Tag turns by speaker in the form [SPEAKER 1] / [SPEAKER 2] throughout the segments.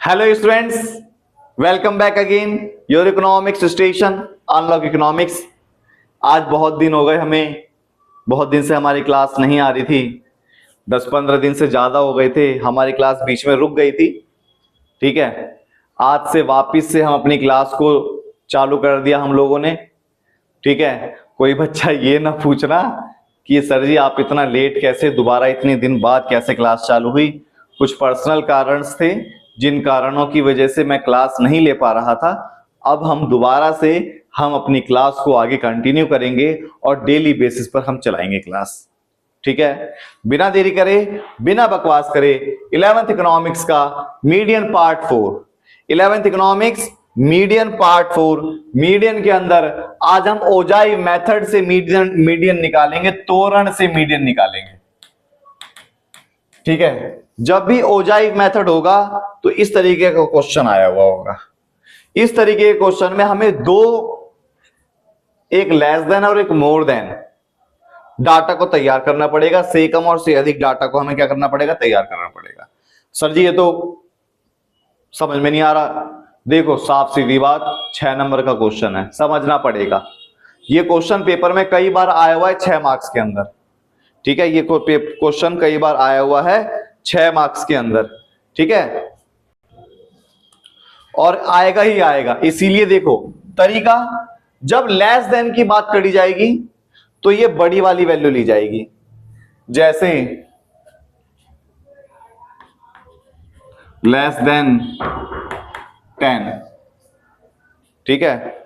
[SPEAKER 1] Hello students, welcome back again your economics station unlock economics. आज बहुत दिन हो गए, हमें बहुत दिन से हमारी क्लास नहीं आ रही थी। 10-15 दिन से ज़्यादा हो गए थे, हमारी क्लास बीच में रुक गई थी। ठीक है, आज से वापस से हम अपनी क्लास को चालू कर दिया हम लोगों ने। ठीक है, कोई बच्चा ये ना पूछना कि सर जी आप इतना लेट कैसे, दोबारा इतने दिन बाद कैसे क्लास चालू हुई। कुछ पर्सनल कारण थे जिन कारणों की वजह से मैं क्लास नहीं ले पा रहा था। अब हम दोबारा से हम अपनी क्लास को आगे कंटिन्यू करेंगे और डेली बेसिस पर हम चलाएंगे क्लास। ठीक है, बिना देरी करे, बिना बकवास करे, 11th इकोनॉमिक्स का median part 4, 11th economics median part 4। Median के अंदर आज हम ओजाई मेथड से मीडियन मीडियन निकालेंगे, तोरण से मीडियन निकालेंगे। ठीक है, जब भी ओजाई मेथड होगा तो इस तरीके का क्वेश्चन आया हुआ होगा। इस तरीके के क्वेश्चन में हमें दो, एक लेस देन और एक मोर देन डाटा को तैयार करना पड़ेगा। से कम और से अधिक डाटा को हमें क्या करना पड़ेगा, तैयार करना पड़ेगा। सर जी ये तो समझ में नहीं आ रहा। देखो साफ सीधी बात, 6 नंबर का क्वेश्चन है, समझना पड़ेगा। ये क्वेश्चन पेपर में कई बार आया हुआ है 6 मार्क्स के अंदर। ठीक है, ये क्वेश्चन कई बार आया हुआ है 6 मार्क्स के अंदर। ठीक है, और आएगा ही आएगा। इसीलिए देखो तरीका, जब लेस देन की बात करी जाएगी तो ये बड़ी वाली वैल्यू ली जाएगी। जैसे लेस देन 10। ठीक है,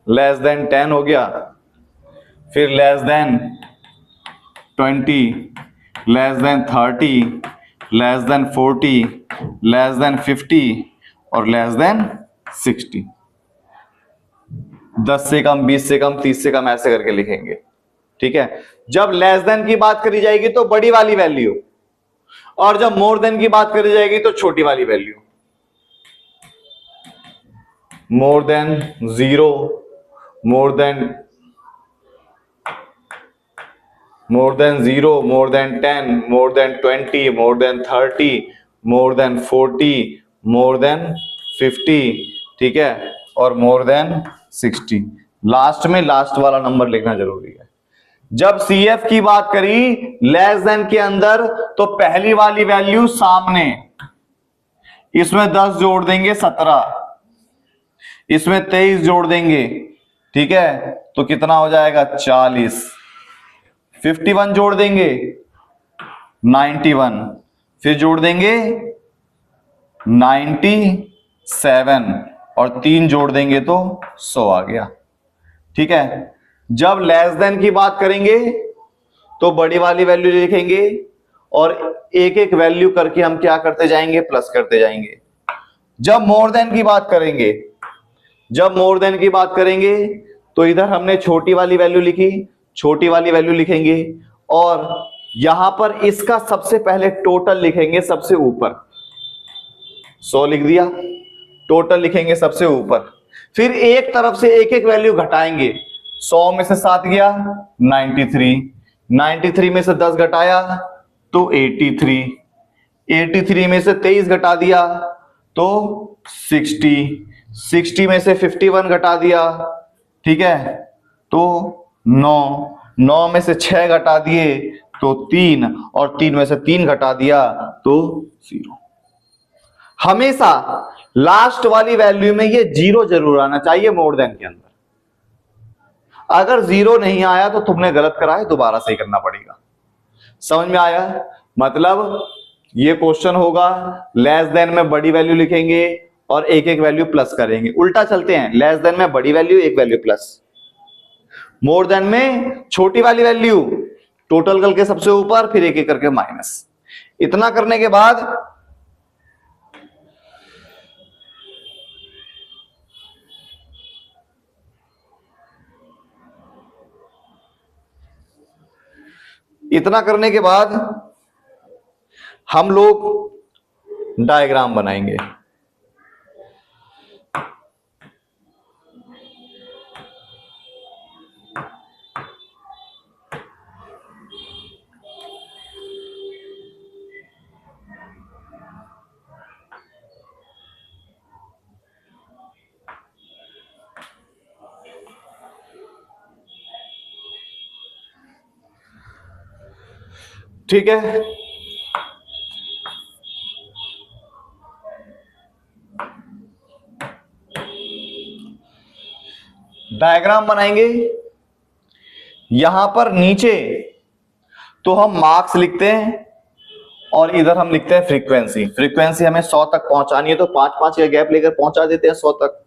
[SPEAKER 1] लेस देन 10 हो गया, फिर less than 20, less than 30, less than 40, less than 50 और लेस देन 60। 10 से कम, 20 से कम, 30 से कम, ऐसे करके लिखेंगे। ठीक है, जब लेस देन की बात करी जाएगी तो बड़ी वाली वैल्यू, और जब मोर देन की बात करी जाएगी तो छोटी वाली value. More than 0, more than 0, more than 10, more than 20, more than 30, more than 40, more than 50। ठीक है, और more than 60। लास्ट में लास्ट वाला नंबर लिखना जरूरी है। जब CF की बात करी लेस देन के अंदर तो पहली वाली वैल्यू सामने, इसमें 10 जोड़ देंगे 17, इसमें 23 जोड़ देंगे। ठीक है, तो कितना हो जाएगा 40। 51 जोड़ देंगे 91, फिर जोड़ देंगे 97 और 3 जोड़ देंगे तो 100 आ गया। ठीक है, जब लेस देन की बात करेंगे तो बड़ी वाली वैल्यू लिखेंगे और एक एक वैल्यू करके हम क्या करते जाएंगे, प्लस करते जाएंगे। जब मोर देन की बात करेंगे, जब मोर देन की बात करेंगे तो इधर हमने छोटी वाली वैल्यू लिखी, छोटी वाली वैल्यू लिखेंगे और यहां पर इसका सबसे पहले टोटल लिखेंगे सबसे ऊपर। 100 लिख दिया, टोटल लिखेंगे सबसे ऊपर। फिर एक तरफ से एक एक वैल्यू घटाएंगे। 100 में से 7 गया 93, 93 में से 10 घटाया तो 83, 83 में से 23 घटा दिया तो 60, 60 में से 51 घटा दिया, ठीक है, तो 9, 9 में से 6 घटा दिए तो 3 और 3 में से 3 घटा दिया तो 0। हमेशा लास्ट वाली वैल्यू में ये 0 जरूर आना चाहिए मोर देन के अंदर। अगर 0 नहीं आया तो तुमने गलत करा है, दोबारा सही करना पड़ेगा। समझ में आया? मतलब ये क्वेश्चन होगा, लेस देन में बड़ी वैल्यू लिखेंगे और एक एक वैल्यू प्लस करेंगे। उल्टा चलते हैं, लेस देन में बड़ी वैल्यू एक वैल्यू प्लस, मोर देन में छोटी वाली वैल्यू टोटल करके सबसे ऊपर, फिर एक एक करके माइनस। इतना करने के बाद हम लोग डायग्राम बनाएंगे। ठीक है, डायग्राम बनाएंगे। यहां पर नीचे तो हम मार्क्स लिखते हैं और इधर हम लिखते हैं फ्रीक्वेंसी। फ्रीक्वेंसी हमें 100 तक पहुंचानी है तो 5-5 का गैप लेकर पहुंचा देते हैं 100 तक।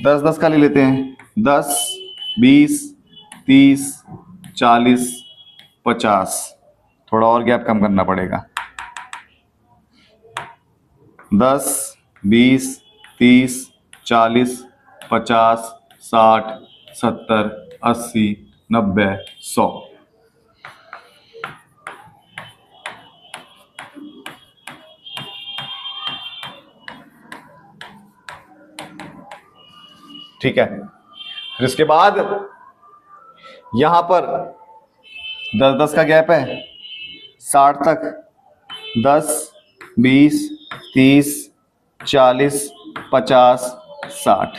[SPEAKER 1] 10-10 का ले लेते हैं, 10, 20, 30, 40, 50। थोड़ा और गैप कम करना पड़ेगा। 10, 20, 30, 40, 50, 60, 70, 80, 90, 100। ठीक है, फिर इसके बाद यहां पर 10-10 का गैप है, 60 तक। 10, 20, 30, 40, 50, 60।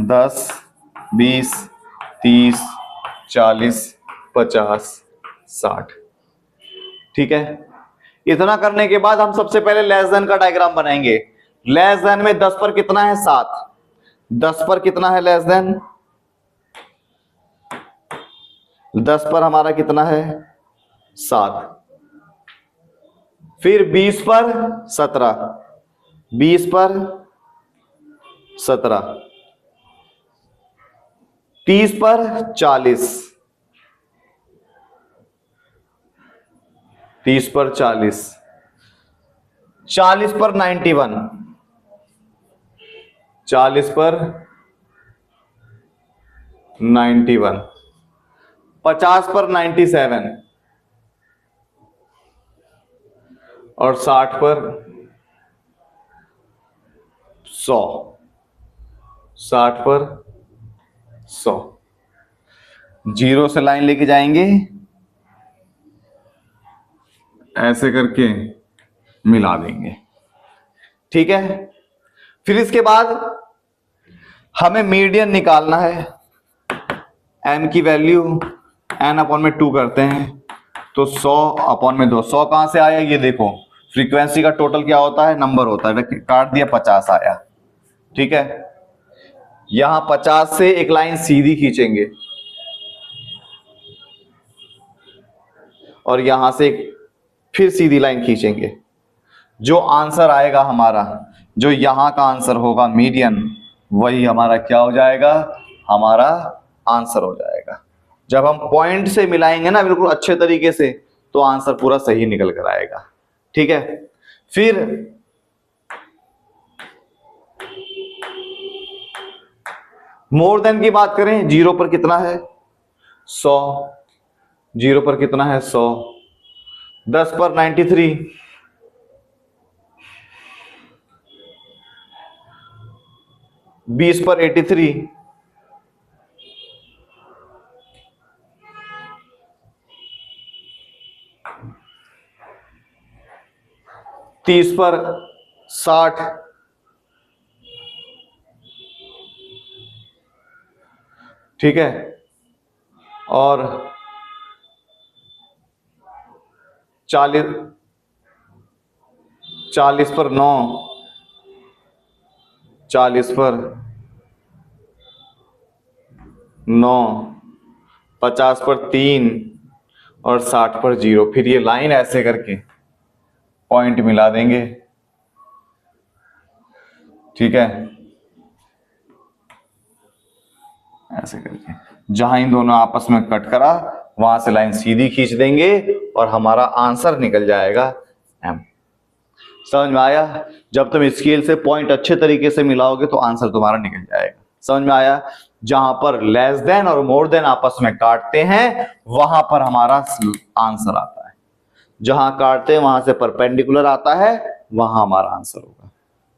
[SPEAKER 1] 10, 20, 30, 40, 50, 60। ठीक है, इतना करने के बाद हम सबसे पहले लेस देन का डायग्राम बनाएंगे। लेस देन में 10 पर कितना है? 7। 10 पर कितना है लेस देन? 10 पर हमारा कितना है? 7। फिर 20 पर 17, 20 पर 17, 30 पर 40, 30 पर 40, 40 पर 91, 40 पर 91, 50 पर 97 और 60 पर 100, 60 पर 100। जीरो से लाइन लेके जाएंगे, ऐसे करके मिला देंगे। ठीक है, फिर इसके बाद हमें मीडियन निकालना है। m की वैल्यू n/2 करते हैं तो 100/2। 100 कहां से आया? ये देखो, फ्रीक्वेंसी का टोटल क्या होता है? नंबर होता है। काट दिया, 50 आया। ठीक है, यहां 50 से एक लाइन सीधी खींचेंगे और यहां से फिर सीधी लाइन खींचेंगे। जो आंसर आएगा हमारा, जो यहां का आंसर होगा मीडियन, वही हमारा क्या हो जाएगा? हमारा आंसर हो जाएगा। जब हम पॉइंट से मिलाएंगे ना बिल्कुल अच्छे तरीके से, तो आंसर पूरा सही निकल कर आएगा। ठीक है, फिर मोर देन की बात करें, 0 पर कितना है? 100। 0 पर कितना है? 100। 10 पर 93, 20 पर 83, 30 पर 60, ठीक है, और 40 पर 9, 40 पर 9, 50 पर 3 और 60 पर 0। फिर ये लाइन ऐसे करके पॉइंट मिला देंगे। ठीक है, ऐसे करके जहां इन दोनों आपस में कट करा वहां से लाइन सीधी खींच देंगे और हमारा आंसर निकल जाएगा m। समझ में आया? जब तुम स्केल से पॉइंट अच्छे तरीके से मिलाओगे तो आंसर तुम्हारा निकल जाएगा। समझ में आया? जहां पर लेस देन और मोर देन आपस में काटते हैं वहां पर हमारा आंसर आता है। जहां काटते हैं वहां से परपेंडिकुलर आता है, वहां हमारा आंसर होगा।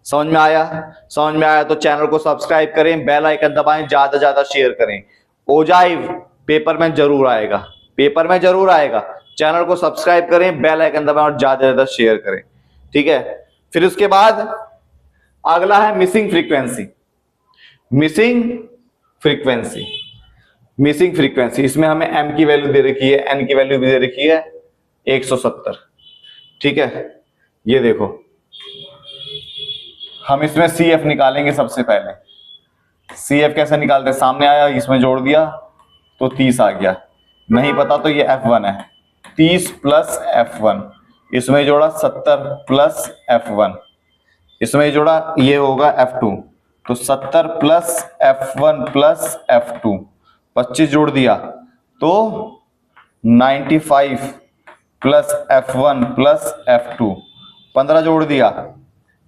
[SPEAKER 1] समझ में आया? समझ में आया तो चैनल को सब्सक्राइब करें, बेल आइकन दबाएं, ज्यादा से ज्यादा शेयर करें। ओजाइव पेपर में जरूर आएगा, पेपर में जरूर आएगा। चैनल को सब्सक्राइब करें, बेल आइकन दबाएं और ज्यादा से ज्यादा शेयर करें। ठीक है, फिर उसके बाद अगला है missing frequency. Missing frequency missing frequency, इसमें हमें m की वैल्यू दे रखी है, n की वैल्यू भी दे रखी है 170। ठीक है, ये देखो हम इसमें CF निकालेंगे सबसे पहले। CF कैसे निकालते हैं, सामने आया इसमें जोड़ दिया तो 30 आ गया, नहीं पता तो ये F1 है, 30 प्लस F1, इसमें जोड़ा 70 प्लस F1, इसमें जोड़ा ये होगा F2, तो 70 प्लस F1 प्लस F2, 25 जोड़ दिया तो 95 प्लस F1 प्लस F2, 15 जोड़ दिया,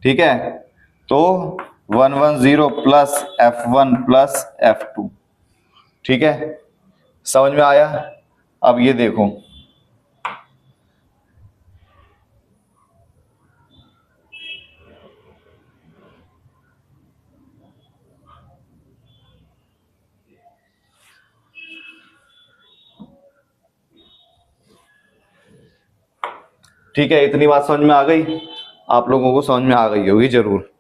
[SPEAKER 1] ठीक है, तो 110 प्लस F1 प्लस F2। ठीक है, समझ में आया। अब ये देखो ठीक है, इतनी बात समझ में आ गई, आप लोगों को समझ में आ गई होगी जरूर।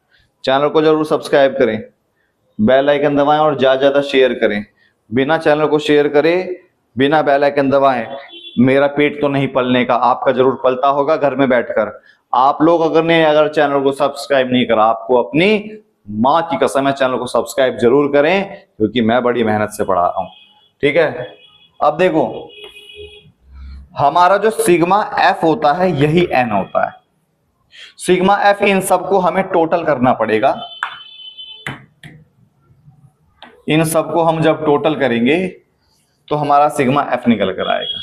[SPEAKER 1] चैनल को जरूर सब्सक्राइब करें, बेल आइकन दबाएं और ज्यादा ज्यादा शेयर करें। बिना चैनल को शेयर करे, बिना बेल आइकन दबाएं, मेरा पेट तो नहीं पलने का, आपका जरूर पलता होगा घर में बैठकर। आप लोग अगर चैनल को सब्सक्राइब नहीं करा, आपको अपनी माँ की कसम है चैनल को सब्सक्राइब जरूर करें, क्योंकि मैं बड़ी मेहनत से पढ़ा रहा हूं। ठीक है, अब देखो हमारा जो सिग्मा एफ होता है यही एन होता है। सिग्मा एफ इन सबको हमें टोटल करना पड़ेगा, इन सबको हम जब टोटल करेंगे तो हमारा सिग्मा एफ निकल कर आएगा,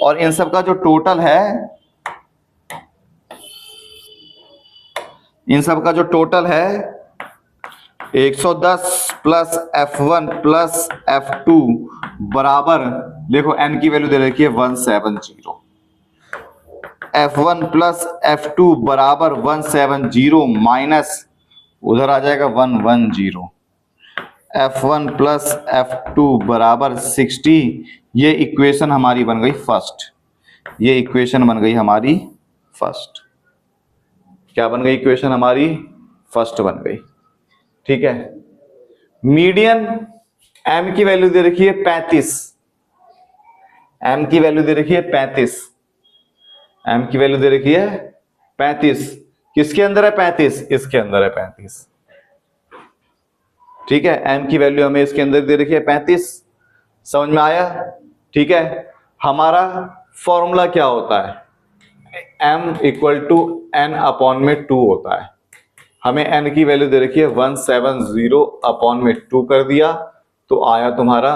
[SPEAKER 1] और इन सब का जो टोटल है, इन सब का जो टोटल है 110 प्लस F1 प्लस F2 बराबर, देखो n की वैल्यू दे रखी है 170, F1 प्लस F2 बराबर 170 माइनस उधर आ जाएगा 110, F1 प्लस F2 बराबर 60। ये इक्वेशन हमारी बन गई फर्स्ट, ये इक्वेशन बन गई हमारी फर्स्ट। क्या बन गई इक्वेशन हमारी? फर्स्ट बन गई। ठीक है, मीडियन m की वैल्यू दे रखी है 35, m की वैल्यू दे रखी है 35, m की वैल्यू दे रखी है 35। किसके अंदर है 35? इसके अंदर है 35। ठीक है, m की वैल्यू हमें इसके अंदर दे रखी है 35। समझ में आया? ठीक है, हमारा फॉर्मूला क्या होता है? m equal to n upon में 2 होता है। हमें n की वैल्यू दे रखी है 170 अपॉन में 2 कर दिया तो आया तुम्हारा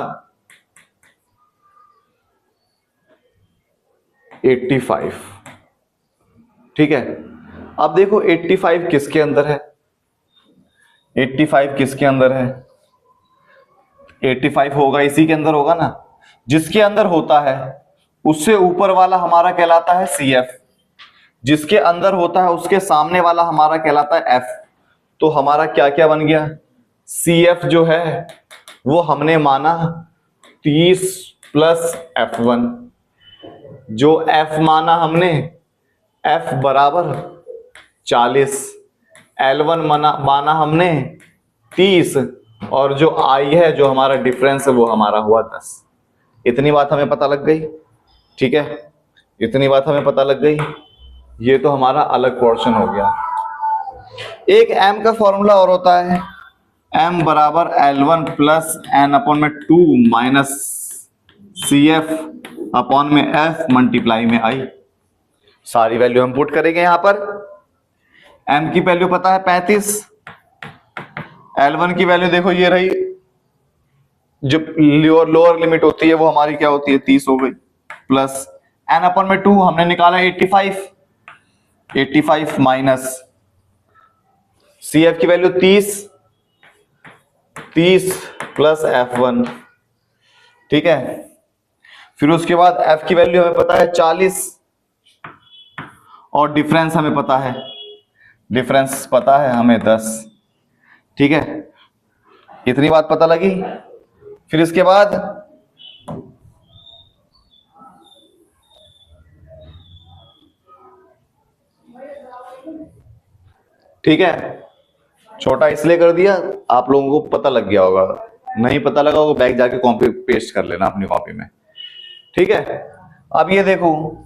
[SPEAKER 1] 85। ठीक है, अब देखो 85 किसके अंदर है? 85 किसके अंदर है? 85 होगा इसी के अंदर होगा ना। जिसके अंदर होता है उससे ऊपर वाला हमारा कहलाता है CF, जिसके अंदर होता है उसके सामने वाला हमारा कहलाता है F। तो हमारा क्या क्या बन गया? CF जो है वो हमने माना 30 प्लस F1, जो F माना हमने F बराबर 40, L1 माना हमने 30, और जो I है जो हमारा डिफरेंस है वो हमारा हुआ 10। इतनी बात हमें पता लग गई। ठीक है, इतनी बात हमें पता लग गई। ये तो हमारा अलग पोर्शन हो गया। एक m का फॉर्मूला और होता है, m बराबर L1 प्लस n अपॉन में 2 माइनस CF अपॉन में F मल्टीप्लाई में I। सारी वैल्यू हम पुट करेंगे यहां पर। m की वैल्यू पता है 35, L1 की वैल्यू देखो ये रही, जो लोअर लिमिट होती है वो हमारी क्या होती है 30 हो गई, प्लस n अपॉन में 2 हमने निकाला 85 माइनस CF की वैल्यू 30 प्लस F1। ठीक है, फिर उसके बाद F की वैल्यू हमें पता है 40, और डिफरेंस हमें पता है, डिफरेंस पता है हमें 10। ठीक है, इतनी बात पता लगी। फिर इसके बाद ठीक है, छोटा इसलिए कर दिया आप लोगों को पता लग गया होगा। नहीं पता लगा वो बैग जाके कॉपी पेस्ट कर लेना अपनी कॉपी में, ठीक है। अब ये देखो,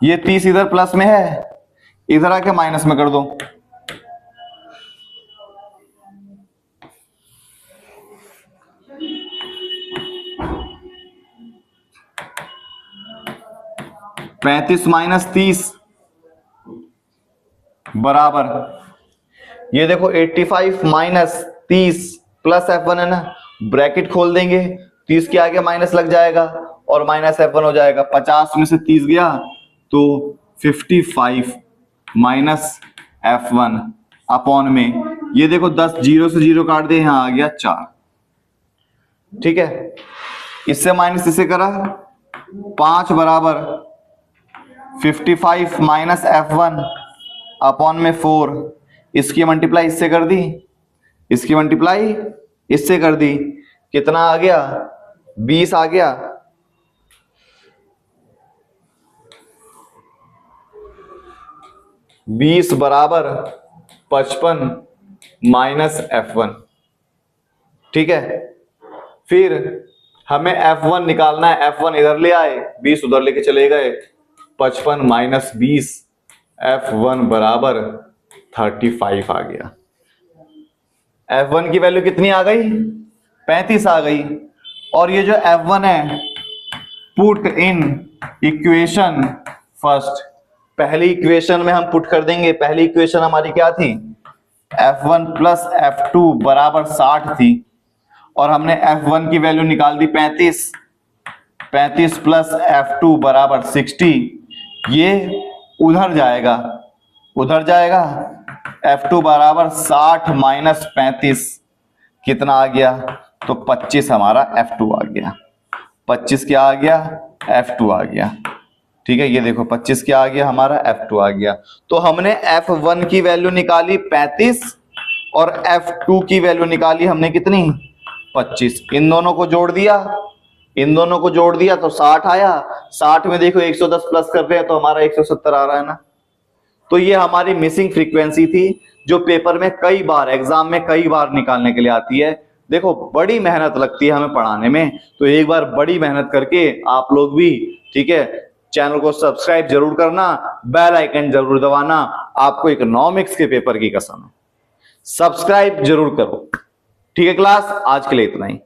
[SPEAKER 1] ये 30 इधर प्लस में है, इधर आके माइनस में कर दो। पैंतीस माइनस 30 बराबर, ये देखो 85 माइनस 30 प्लस F1 है ना, ब्रैकेट खोल देंगे, 30 के आगे माइनस लग जाएगा और माइनस F1 हो जाएगा। 50 में से 30 गया तो 55 माइनस F1 अपॉन में, ये देखो 10 जीरो से जीरो काट दे, यहां आ गया 4, ठीक है। इससे माइनस इसे करा, 5 बराबर 55 माइनस F1 अपॉन में 4, इसकी मल्टीप्लाई इससे कर दी, इसकी मल्टीप्लाई इससे कर दी, कितना आ गया 20 आ गया। 20 बराबर 55 माइनस F1, ठीक है। फिर हमें F1 निकालना है, F1 इधर ले आए, 20 उधर लेके चले गए, 55 माइनस 20 F1 बराबर 35 आ गया। F1 की वैल्यू कितनी आ गई, 35 आ गई। और ये जो F1 है, पुट इन इक्वेशन फर्स्ट, पहली इक्वेशन में हम पुट कर देंगे। पहली इक्वेशन हमारी क्या थी, F1 प्लस F2 बराबर 60 थी, और हमने F1 की वैल्यू निकाल दी 35, 35 प्लस F2 बराबर 60, ये उधर जाएगा, उधर जाएगा, F2 बराबर 60 माइनस 35 कितना आ गया, तो 25 हमारा F2 आ गया। 25 क्या आ गया, F2 आ गया, ठीक है। ये देखो 25 क्या आ गया, हमारा F2 आ गया। तो हमने F1 की वैल्यू निकाली 35 और F2 की वैल्यू निकाली हमने कितनी, 25। इन दोनों को जोड़ दिया, इन दोनों को जोड़ दिया तो 60 आया। 60 में देखो 110 प्लस कर रहे हैं तो हमारा 170 आ रहा है ना। तो ये हमारी मिसिंग फ्रीक्वेंसी थी, जो पेपर में कई बार, एग्जाम में कई बार निकालने के लिए आती है। देखो बड़ी मेहनत लगती है हमें पढ़ाने में, तो एक बार बड़ी मेहनत करके आप लोग भी, ठीक है, चैनल को सब्सक्राइब जरूर करना, बेल आइकन जरूर दबाना। आपको इकोनॉमिक्स के पेपर की कसम है, सब्सक्राइब जरूर करो, ठीक है। क्लास आज के लिए इतना ही।